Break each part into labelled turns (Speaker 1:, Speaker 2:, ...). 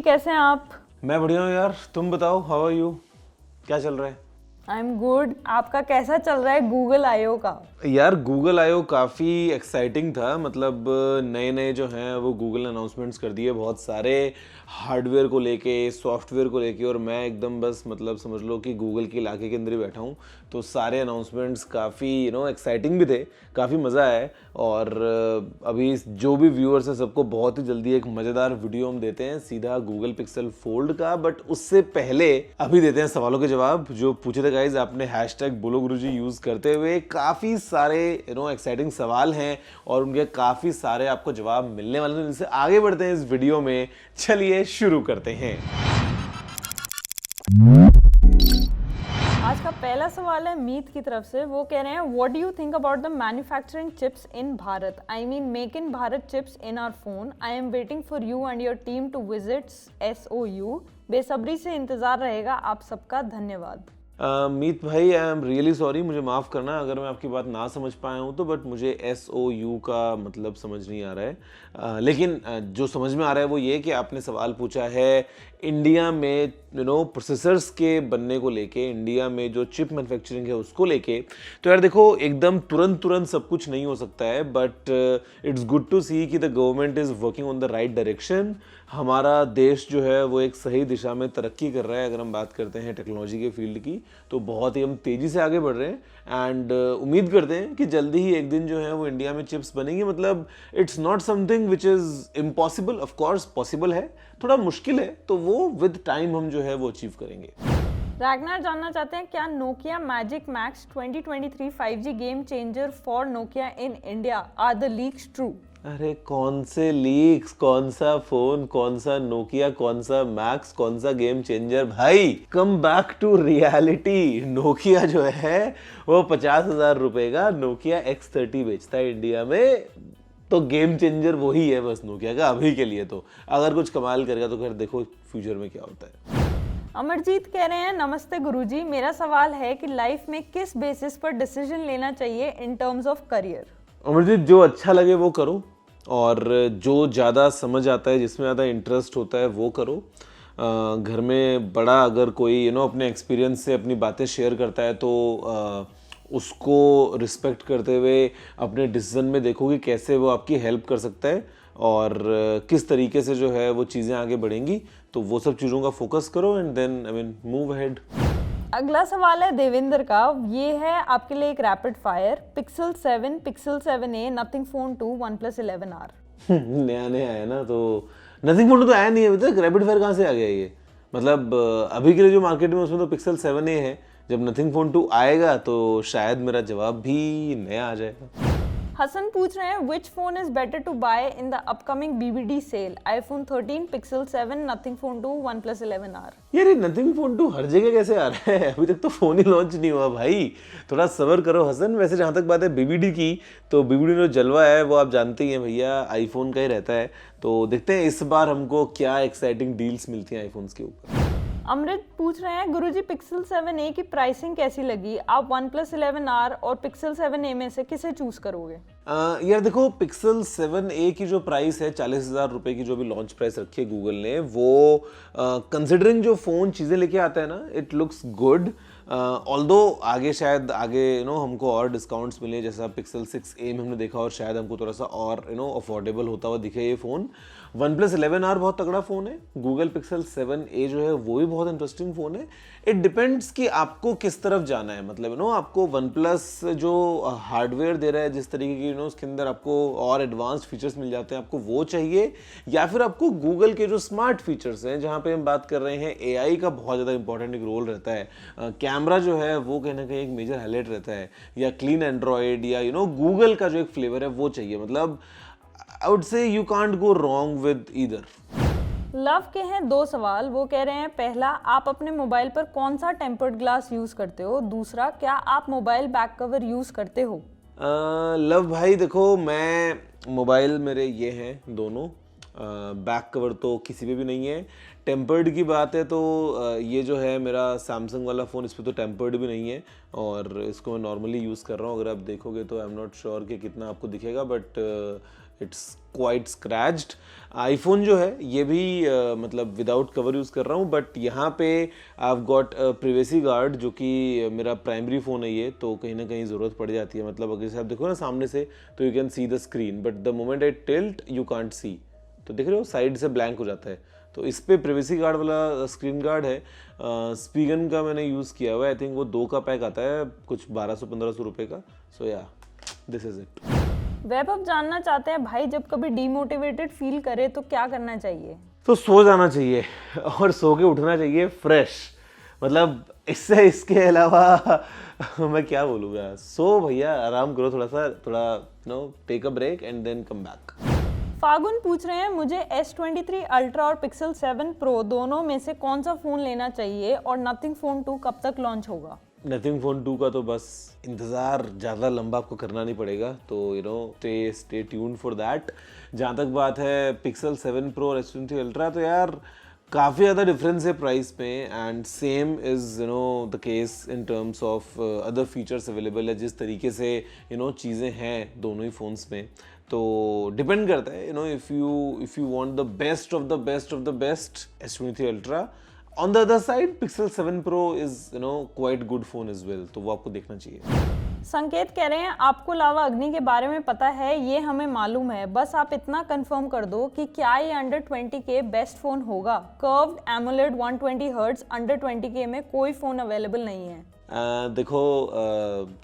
Speaker 1: कैसे हैं आप?
Speaker 2: मैं बढ़िया हूँ यार, तुम बताओ, हाउ आर यू? क्या चल रहा है?
Speaker 1: I am good. आपका कैसा चल रहा है गूगल आईओ का?
Speaker 2: यार गूगल आईओ काफ़ी एक्साइटिंग था। मतलब नए नए जो हैं वो गूगल ने अनाउंसमेंट्स कर दिए बहुत सारे, हार्डवेयर को लेके, सॉफ्टवेयर को लेके। और मैं एकदम बस मतलब समझ लो कि गूगल के इलाके के अंदर ही बैठा हूँ। तो सारे अनाउंसमेंट्स काफ़ी एक्साइटिंग भी थे, काफ़ी मज़ा आया। और अभी जो भी व्यूअर्स हैं सबको बहुत ही जल्दी एक मज़ेदार वीडियो हम देते हैं सीधा गूगल पिक्सल फोल्ड का। बट उससे पहले अभी देते हैं सवालों के जवाब जो पूछे थे गाइज आपने हैशटैग बोलो गुरुजी यूज़ करते हुए। काफ़ी सारे एक्साइटिंग सवाल हैं और उनके काफ़ी सारे आपको जवाब मिलने वाले हैं। इनसे आगे बढ़ते हैं इस वीडियो में, चलिए शुरू करते हैं।
Speaker 1: आज का पहला सवाल है मीत की तरफ से। वो कह रहे हैं what do you think about the manufacturing chips in Bharat? I mean make in Bharat chips in our phone. I am waiting for you and your team to visit SOU। बेसब्री से इंतजार रहेगा आप सबका, धन्यवाद।
Speaker 2: मीत भाई, आई एम रियली सॉरी, मुझे माफ़ करना अगर मैं आपकी बात ना समझ पाया हूँ तो। बट मुझे SOU का मतलब समझ नहीं आ रहा है। लेकिन जो समझ में आ रहा है वो ये कि आपने सवाल पूछा है इंडिया में प्रोसेसर्स के बनने को लेके, इंडिया में जो चिप मैन्युफैक्चरिंग है उसको लेके। तो यार देखो, एकदम तुरंत सब कुछ नहीं हो सकता है, बट इट्स गुड टू सी कि the government is working on the right direction. हमारा देश जो है वो एक सही दिशा में तरक्की कर रहा है। अगर हम बात करते हैं टेक्नोलॉजी के फील्ड की तो बहुत ही हम तेज़ी से आगे बढ़ रहे हैं। एंड उम्मीद करते हैं कि जल्दी ही एक दिन जो है वो इंडिया में चिप्स बनेंगी। मतलब it's not something which is impossible, of course possible है, थोड़ा मुश्किल है, तो वो विद टाइम हम जो है वो अचीव करेंगे।
Speaker 1: रैगनार जानना चाहते हैं क्या Nokia Magic Max 2023 5G game changer for Nokia in India are the leaks true?
Speaker 2: अरे कौन से लीक्स, कौन सा फोन, कौन सा नोकिया, कौन सा मैक्स, कौन सा गेम चेंजर? भाई come back to reality. Nokia जो है वो 50,000 रुपए का नोकिया X30 बेचता है इंडिया में। तो गेम चेंजर वही है बस नोकिया का अभी के लिए। तो अगर कुछ कमाल करेगा तो खैर देखो फ्यूचर में क्या होता है।
Speaker 1: अमरजीत कह रहे हैं नमस्ते गुरुजी, मेरा सवाल है कि लाइफ में किस बेसिस पर डिसीजन लेना चाहिए इन टर्म्स ऑफ करियर?
Speaker 2: अमरजीत, जो अच्छा लगे वो करो, और जो ज़्यादा समझ आता है, जिसमें ज़्यादा इंटरेस्ट होता है वो करो। घर में बड़ा अगर कोई अपने एक्सपीरियंस से अपनी बातें शेयर करता है तो उसको रिस्पेक्ट करते हुए अपने डिसीजन में देखो कि कैसे वो आपकी हेल्प कर सकता है और किस तरीके से जो है वो चीज़ें आगे बढ़ेंगी। तो वो सब चीज़ों का फोकस करो एंड देन मूव अहेड।
Speaker 1: अगला सवाल है देवेंद्र का। ये है आपके लिए एक rapid fire. Pixel 7, Pixel 7a, Nothing Phone 2, OnePlus 11R।
Speaker 2: नया नया है ना, तो नथिंग फोन तो आया नहीं है अभी तक। रैपिड फायर कहाँ से आ गया ये? मतलब अभी के लिए जो मार्केट में उसमें तो Pixel 7a है। जब नथिंग फोन 2 आएगा तो शायद मेरा जवाब भी नया आ जाएगा।
Speaker 1: हसन पूछ रहे हैं which phone is better to buy in the upcoming BBD sale? iPhone 13, Pixel 7, Nothing Phone 2, OnePlus 11R।
Speaker 2: यार ये नथिंग फोन 2 हर जगह कैसे आ रहा है? अभी तक तो फोन ही लॉन्च नहीं हुआ भाई, थोड़ा सब्र करो हसन। वैसे जहाँ तक बात है BBD की, तो BBD में जो जलवा है वो आप जानते ही हैं भैया, आईफोन का ही रहता है। तो देखते हैं इस बार हमको क्या एक्साइटिंग डील्स मिलती हैं आईफोन्स के ऊपर।
Speaker 1: अमृत पूछ रहे हैं गुरुजी Pixel 7a की प्राइसिंग कैसी लगी? आप OnePlus 11R और Pixel 7a में से किसे चूज करोगे?
Speaker 2: यार देखो, Pixel 7a की जो प्राइस है 40,000 रुपए की, जो भी लॉन्च प्राइस रखी है गूगल ने, वो कंसिडरिंग जो फ़ोन चीज़ें लेके आता है ना, इट लुक्स गुड। ऑल्दो आगे शायद हमको और डिस्काउंट्स मिले, जैसा Pixel 6a में हमने देखा, और शायद हमको थोड़ा सा और अफोर्डेबल होता हुआ दिखे ये फ़ोन। OnePlus 11R बहुत तगड़ा फ़ोन है। Google Pixel 7a जो है वो भी बहुत इंटरेस्टिंग फ़ोन है। इट डिपेंड्स कि आपको किस तरफ जाना है। मतलब आपको OnePlus जो हार्डवेयर दे रहा है जिस तरीके की उसके अंदर आपको और एडवांस्ड फीचर्स मिल जाते हैं, आपको वो चाहिए, या फिर आपको गूगल के जो स्मार्ट फीचर्स हैं, जहाँ पे हम बात कर रहे हैं AI का बहुत ज़्यादा इंपॉर्टेंट एक रोल रहता है। कैमरा जो है वो कहीं ना कहीं एक मेजर हाईलाइट रहता है, या क्लीन एंड्रॉयड, या गूगल का जो एक फ्लेवर है वो चाहिए। मतलब I would say you can't go wrong with either.
Speaker 1: Love के हैं दो सवाल। वो कह रहे हैं पहला, आप अपने मोबाइल पर कौन सा टेम्पर्ड ग्लास यूज करते हो? दूसरा, क्या आप मोबाइल बैक कवर यूज करते हो?
Speaker 2: लव भाई देखो, मैं मोबाइल मेरे ये हैं दोनों, बैक कवर तो किसी पे भी नहीं है। टेम्पर्ड की बात है तो ये जो है मेरा सैमसंग वाला फ़ोन, इस पर तो टेम्पर्ड भी नहीं है, और इसको मैं नॉर्मली यूज़ कर रहा हूँ। अगर आप देखोगे तो आई एम नॉट श्योर कि कितना आपको दिखेगा, but it's quite scratched. IPhone जो है ये भी मतलब विदाउट कवर यूज़ कर रहा हूँ, बट यहाँ पे I have got privacy guard, जो कि मेरा प्राइमरी फ़ोन है ये, तो कहीं ना कहीं ज़रूरत पड़ जाती है। मतलब अगर आप देखो ना सामने से तो you can see the screen, but the moment I tilt you can't see. तो देख रहे हो साइड से ब्लैंक हो जाता है। तो इस पे प्रिवेसी गार्ड वाला स्क्रीन गार्ड है। स्पीगन का मैंने यूज़ किया हुआ है, आई थिंक वो 2 का पैक आता है कुछ 1200-1500 रुपये का। सो या दिस इज़ इट।
Speaker 1: वैभव जानना चाहते हैं भाई, जब कभी डीमोटिवेटेड फील करे तो क्या करना चाहिए?
Speaker 2: तो सो जाना चाहिए और सो के उठना चाहिए फ्रेश। मतलब इससे इसके अलावा मैं क्या बोलूँगा। सो भैया आराम करो थोड़ा take a break and then come back.
Speaker 1: Phagun पूछ रहे हैं मुझे S23 अल्ट्रा और Pixel 7 Pro दोनों में से कौन सा फ़ोन लेना चाहिए और नथिंग फ़ोन 2 कब तक लॉन्च होगा?
Speaker 2: नथिंग फ़ोन 2 का तो बस इंतज़ार ज़्यादा लंबा आपको करना नहीं पड़ेगा, तो स्टे ट्यून्ड फॉर दैट। जहाँ तक बात है Pixel 7 Pro और S23 अल्ट्रा, तो यार काफ़ी ज़्यादा डिफरेंस है प्राइस में, and same is the case in terms of other features available है। जिस तरीके से चीज़ें हैं दोनों ही फ़ोन्स में, तो डिपेंड करता है if you want the best of the best S23 ultra. On the other side, Pixel 7 Pro is quite good phone as well, तो वो आपको देखना चाहिए।
Speaker 1: संकेत कह रहे हैं आपको लावा अग्नि के बारे में पता है? ये हमें मालूम है, बस आप इतना कंफर्म कर दो कि क्या ये अंडर 20K बेस्ट फोन होगा? Curved AMOLED 120 hertz under 20K में कोई फोन अवेलेबल नहीं है।
Speaker 2: देखो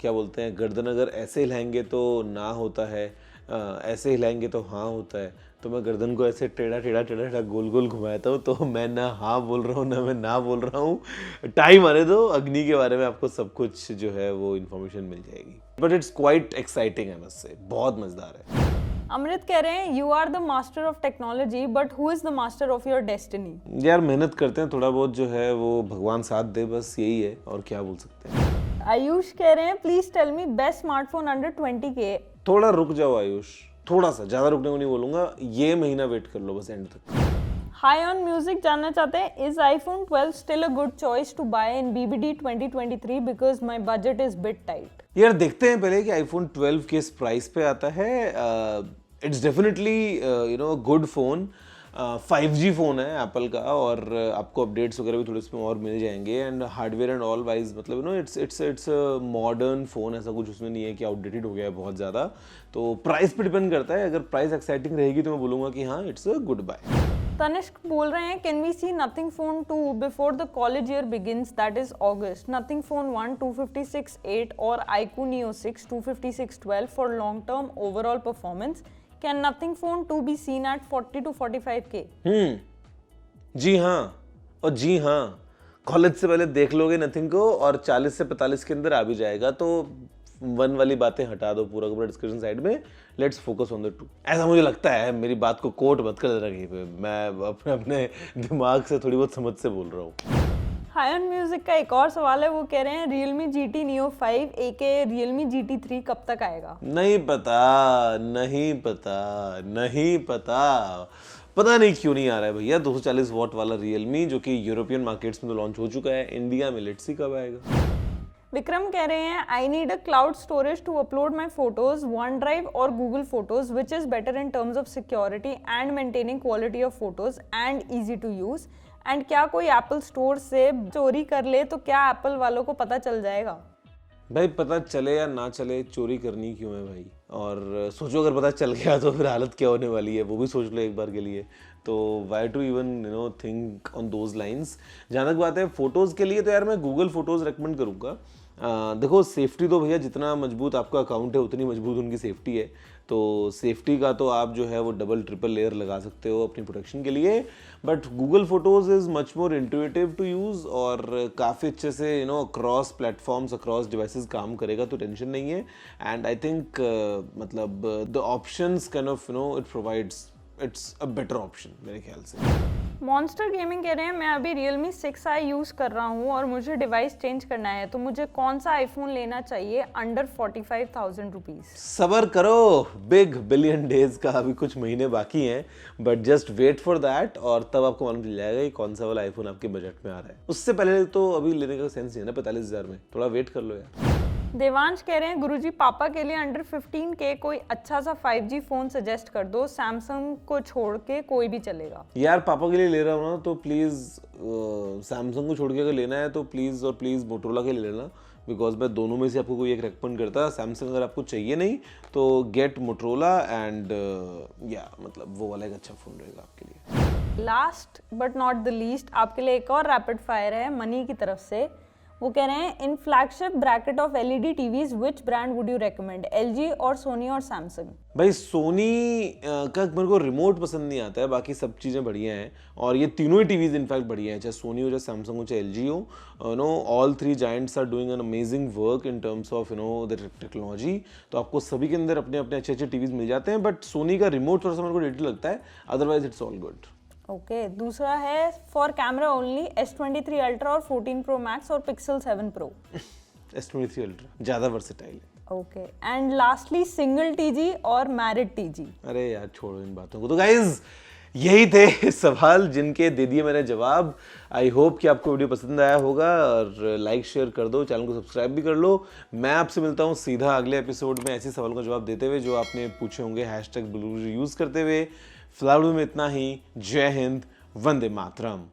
Speaker 2: क्या बोलते हैं, गर्दन अगर ऐसे हिलाएंगे तो ना होता है, ऐसे हिलाएंगे तो हाँ होता है। तो मैं गर्दन को ऐसे टेढ़ा गोल गोल घुमाता हूँ, तो मैं ना हाँ बोल रहा हूँ ना मैं ना बोल रहा हूँ। टाइम आने दो, अग्नि के बारे में आपको सब कुछ जो है वो इन्फॉर्मेशन मिल जाएगी। बट इट्स क्वाइट एक्साइटिंग है, मुझसे बहुत मजेदार है।
Speaker 1: अमृत कह रहे हैं you are the master of technology but who is the master of your destiny?
Speaker 2: यार मेहनत करते हैं थोड़ा बहुत, जो है वो भगवान साथ दे, बस यही है, और क्या बोल सकते हैं।
Speaker 1: आयुष कह रहे हैं please tell me best smartphone under 20K।
Speaker 2: थोड़ा रुक जाओ आयुष, थोड़ा सा, ज्यादा रुकने को नहीं बोलूंगा, ये महीना वेट कर लो बस एंड तक।
Speaker 1: हाई ऑन म्यूजिक जानना चाहते हैं is iPhone 12 still a good choice to buy in BBD 2023 because my budget is bit tight?
Speaker 2: यार देखते हैं पहले कि iPhone 12 किस प्राइस पे आता है। It's definitely good phone, 5G phone है एप्पल का, और आपको अपडेट्स वगैरह भी थोड़े इसमें और मिल जाएंगे, and hardware and all wise मतलब इट्स मॉडर्न फ़ोन, ऐसा कुछ उसमें नहीं है कि आउटडेटेड हो गया है बहुत ज़्यादा। तो प्राइस पे डिपेंड करता है, अगर प्राइस एक्साइटिंग रहेगी तो मैं बोलूँगा कि हाँ it's a good buy.
Speaker 1: Tanishq बोल रहे हैं can we see Nothing phone 2 before the college year begins, that is August? Nothing phone 1 256/8 और iQOO Neo 6 256/12 for long term overall performance. Can nothing phone 2 be seen at 40 to 45K?
Speaker 2: जी हाँ, और जी हाँ, college से पहले देख लोगे nothing को और 40 से 45 के अंदर आ भी जाएगा। तो वन वाली बातें हटा दो, पूरा पूरा डिस्कशन साइड में, लेट्स फोकस ऑन द 2। ऐसा मुझे लगता है, मेरी बात को कोट मत कर देना कहीं पे, मैं अपने दिमाग से थोड़ी बहुत समझ से बोल रहा हूँ।
Speaker 1: हाई ऑन म्यूजिक का एक और सवाल है, वो कह रहे हैं Realme GT Neo 5 aka Realme GT 3 कब तक आएगा?
Speaker 2: नहीं पता नहीं क्यों नहीं आ रहा है भैया 240 वॉट वाला Realme, जो कि यूरोपियन मार्केट्स में तो लॉन्च हो चुका है, इंडिया में लेट्स सी कब आएगा।
Speaker 1: विक्रम कह रहे हैं I need a cloud storage to upload my photos, OneDrive और Google photos, which is better in terms of security and maintaining quality of photos and easy to use, and क्या कोई Apple store से चोरी कर ले तो क्या Apple वालों को पता चल जाएगा?
Speaker 2: भाई पता चले या ना चले, चोरी करनी क्यों है भाई? और सोचो अगर पता चल गया तो फिर हालत क्या होने वाली है, वो भी सोच लो एक बार के लिए। तो why to even think on those lines. जहाँ तक बात है फोटोज़ के लिए, तो यार मैं गूगल फोटोज़ रेकमेंड करूँगा। देखो सेफ्टी तो भैया जितना मजबूत आपका अकाउंट है उतनी मजबूत उनकी सेफ्टी है, तो सेफ्टी का तो आप जो है वो डबल ट्रिपल लेयर लगा सकते हो अपनी प्रोटेक्शन के लिए। But Google Photos is much more intuitive to use, और काफ़ी अच्छे से अक्रॉस प्लेटफॉर्म्स अक्रॉस डिवाइसेस काम करेगा, तो टेंशन नहीं है। एंड आई थिंक मतलब the options kind of it provides, it's a better option मेरे ख्याल से।
Speaker 1: मॉन्स्टर गेमिंग कह रहे हैं मैं अभी Realme 6i यूज़ कर रहा हूँ और मुझे डिवाइस चेंज करना है, तो मुझे कौन सा आईफोन लेना चाहिए अंडर 45,000 रुपीज़?
Speaker 2: सबर करो, बिग बिलियन डेज का अभी कुछ महीने बाकी हैं, but just wait for that, और तब आपको मालूम चल जाएगा कि कौन सा वाला आईफोन आपके बजट में आ रहा है। उससे पहले तो अभी लेने का सेंस नहीं है ना 45,000 में, थोड़ा वेट कर लो यार।
Speaker 1: देवांश कह रहे हैं गुरुजी पापा के लिए अंडर 15K कोई अच्छा सा 5G फोन सजेस्ट कर दो, सैमसंग को छोड़ के कोई भी चलेगा।
Speaker 2: यार पापा के लिए ले रहा हूँ ना तो प्लीज़ सैमसंग को छोड़ के अगर लेना है तो प्लीज़ और प्लीज़ मोटरोला के ले लेना, बिकॉज मैं दोनों में से आपको कोई एक रेकमेंड करता। सैमसंग अगर आपको चाहिए नहीं तो गेट मोटरोला एंड या मतलब वो वाला एक अच्छा फ़ोन रहेगा आपके लिए।
Speaker 1: Last but not the least आपके लिए एक और रैपिड फायर है मनी की तरफ से। वो कह रहे हैं in flagship bracket of LED TVs which brand would you recommend, LG और सोनी और सैमसंग?
Speaker 2: भाई सोनी का मेरे को रिमोट पसंद नहीं आता है, बाकी सब चीज़ें बढ़िया हैं और ये तीनों ही टीवीज इनफैक्ट बढ़िया हैं, चाहे सोनी हो, चाहे सैमसंग हो, चाहे एलजी हो। No all three giants are doing an amazing work in terms of the technology. तो आपको सभी के अंदर अपने अपने अच्छे अच्छे टीवीज मिल जाते हैं, बट सोनी का रिमोट थोड़ा सा मेरे को डेटेड लगता है, otherwise it's all good.
Speaker 1: Okay दूसरा है for camera only S23 ultra और 14 Pro Max और Pixel 7 Pro।
Speaker 2: S23 अल्ट्रा ज़्यादा वर्सेटाइल है।
Speaker 1: Okay and lastly single TG और मैरिड टीजी।
Speaker 2: अरे यार छोड़ो इन बातों को। तो गाइज यही थे सवाल जिनके दे दिए मैंने जवाब। आई होप कि आपको वीडियो पसंद आया होगा और लाइक शेयर कर दो, चैनल को सब्सक्राइब भी कर लो। मैं आपसे मिलता हूँ सीधा अगले एपिसोड में ऐसे सवाल का जवाब देते हुए जो आपने पूछे होंगे #BlueReview यूज़ करते हुए। फिलहाल में इतना ही। जय हिंद, वंदे मातरम।